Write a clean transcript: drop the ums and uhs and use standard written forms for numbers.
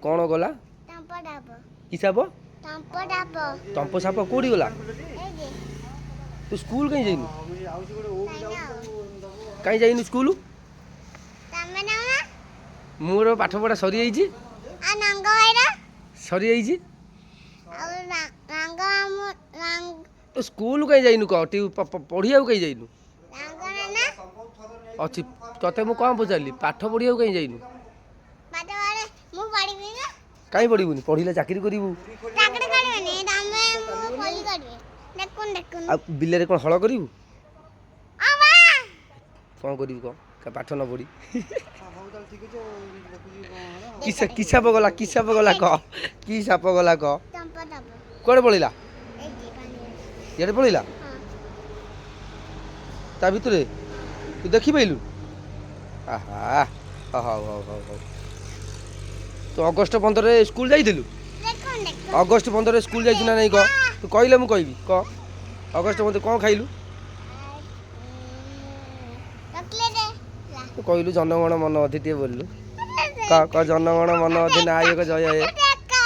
कौन गला कि साप तंप साप कौटी गला तू स्कूल कहीं जाइनु कहीं जाइनु स्कूल मोर पाठ पढ़ा सरी जाइए सरी जाइए तो स्कूल कहीं जाइनु कह पढ़िया कहीं जाइनु अच्छी तते मु कौन पचारि पाठ पढ़िया कहीं जाइनु कहीं पढ़ुनि पढ़ले चाकरी करू बिल कौन हल करू कौन करू कह पाठ न पढ़ी कि साप गला कह कि साप गला कह कौन पड़ेगा ये पड़ेगा ता भितर तू देखी पाइलु आहा हौ हौ हौ हौ तो अगस्ट 15 स्कूल जाइलु अगस्ट 15 स्कूल जाइछु ना नहीं कह तू कहले मु कहबी कह अगस्ट 15 कौन खाइलु तू कहलु जनगण मन अधि टे बोललु कह जनगण मन अधि नायक जय हे